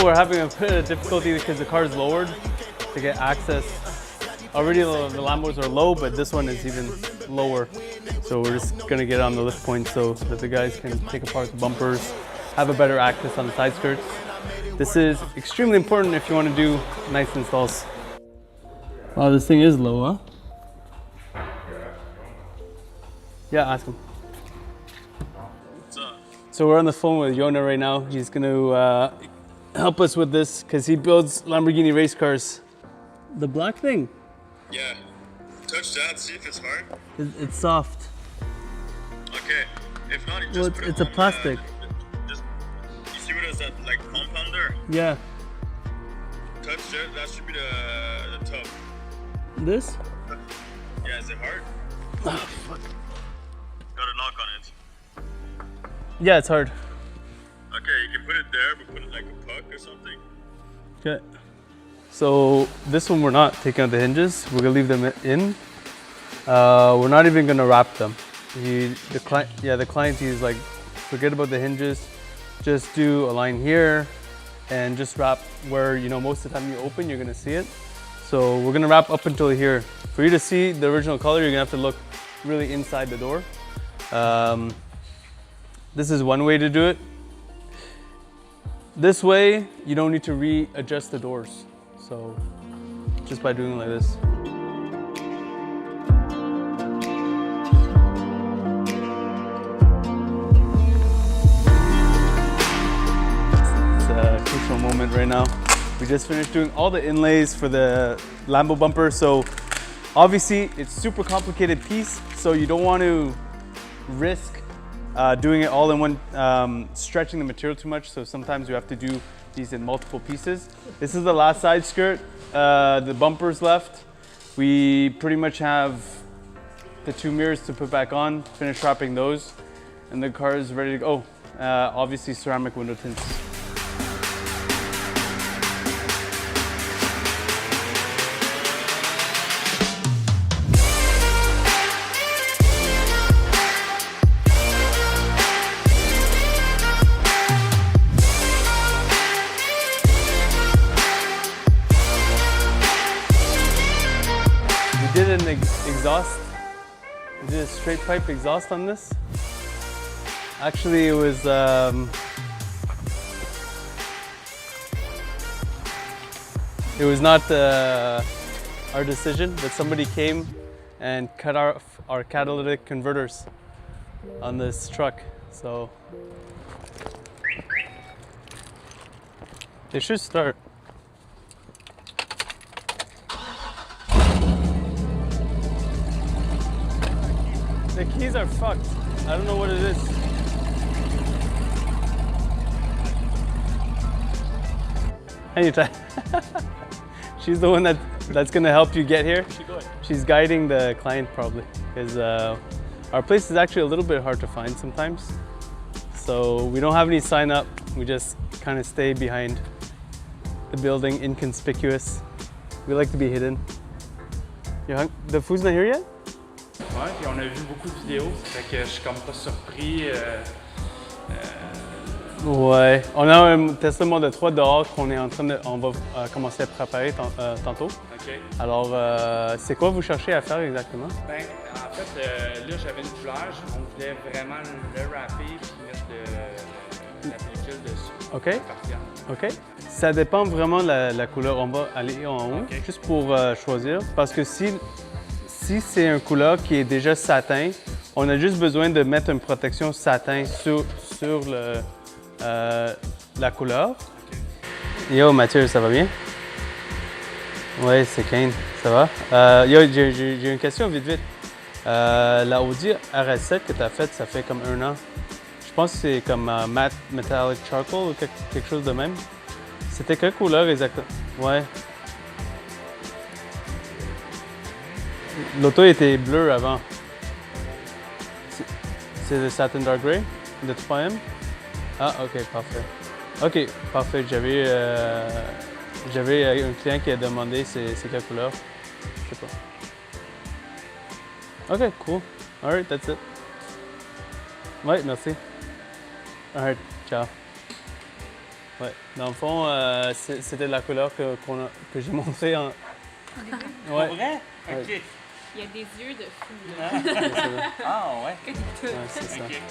we're having a bit of difficulty because the car is lowered to get access. Already the Lambos are low, but this one is even lower. So we're just gonna get on the lift point so that the guys can take apart the bumpers, have a better access on the side skirts. This is extremely important if you want to do nice installs. Wow, this thing is low, huh? Yeah, ask him. What's up? So we're on the phone with Yona right now. He's gonna help us with this because he builds Lamborghini race cars. The black thing? Yeah. Touch that, see if it's hard. It's soft. Okay. If not, you just put it it's a on, plastic. You see what is that, like compounder? Yeah. Touch that, that should be the top. This? Yeah, is it hard? Oh, fuck. Gotta knock on it. Yeah, it's hard. Okay, you can put it there, but put it like a puck or something. Okay. So this one we're not taking out the hinges. We're gonna leave them in. We're not even gonna wrap them. The client, he's like, forget about the hinges. Just do a line here and just wrap where, you know, most of the time you open, you're gonna see it. So we're gonna wrap up until here. For you to see the original color, you're gonna have to look really inside the door. This is one way to do it. This way, you don't need to readjust the doors. So just by doing it like this. It's a crucial moment right now. We just finished doing all the inlays for the Lambo bumper. So obviously it's super complicated piece. So you don't want to risk doing it all in one, stretching the material too much. So sometimes you have to do these in multiple pieces. This is the last side skirt. The bumpers left. We pretty much have the 2 mirrors to put back on, finish wrapping those, and the car is ready to go. Obviously ceramic window tints. We did an exhaust. We did a straight pipe exhaust on this. Actually, it was not our decision, but somebody came and cut our catalytic converters on this truck. So they should start. The keys are fucked. I don't know what it is. Anytime. She's the one that's gonna help you get here. She's guiding the client probably, because our place is actually a little bit hard to find sometimes. So we don't have any sign up. We just kind of stay behind the building, inconspicuous. We like to be hidden. The food's not here yet? Ouais, puis on a vu beaucoup de vidéos, fait que je suis comme pas surpris. Ouais, on a un Tesla Model 3 dehors qu'on est en train de, on va commencer à préparer tantôt. OK. Alors, c'est quoi vous cherchez à faire exactement? Ben, en fait, là j'avais une couleur, on voulait vraiment le wrapper puis mettre la pellicule dessus. OK. OK. Ça dépend vraiment de la couleur. On va aller en haut, juste pour choisir, parce que si c'est une couleur qui est déjà satin, on a juste besoin de mettre une protection satin sur la couleur. Okay. Yo Mathieu, ça va bien? Ouais, c'est Kane, ça va? Yo, j'ai une question vite. La Audi RS7 que tu as faite, ça fait comme 1 an. Je pense que c'est comme matte metallic charcoal ou quelque chose de même. C'était quelle couleur exactement? Ouais. L'auto était bleue avant. C'est le Satin Dark Grey de 3M? Ah, ok, parfait. Ok, parfait. J'avais un client qui a demandé c'est quelle couleur. Je sais pas. Ok, cool. Alright, that's it. Ouais, merci. Alright, ciao. Ouais. Dans le fond, c'était la couleur que j'ai montrée en. Ouais. Pour vrai? Ouais. OK. Il y a des yeux de fou, là. Ah, ouais. Ouais, c'est ça. OK.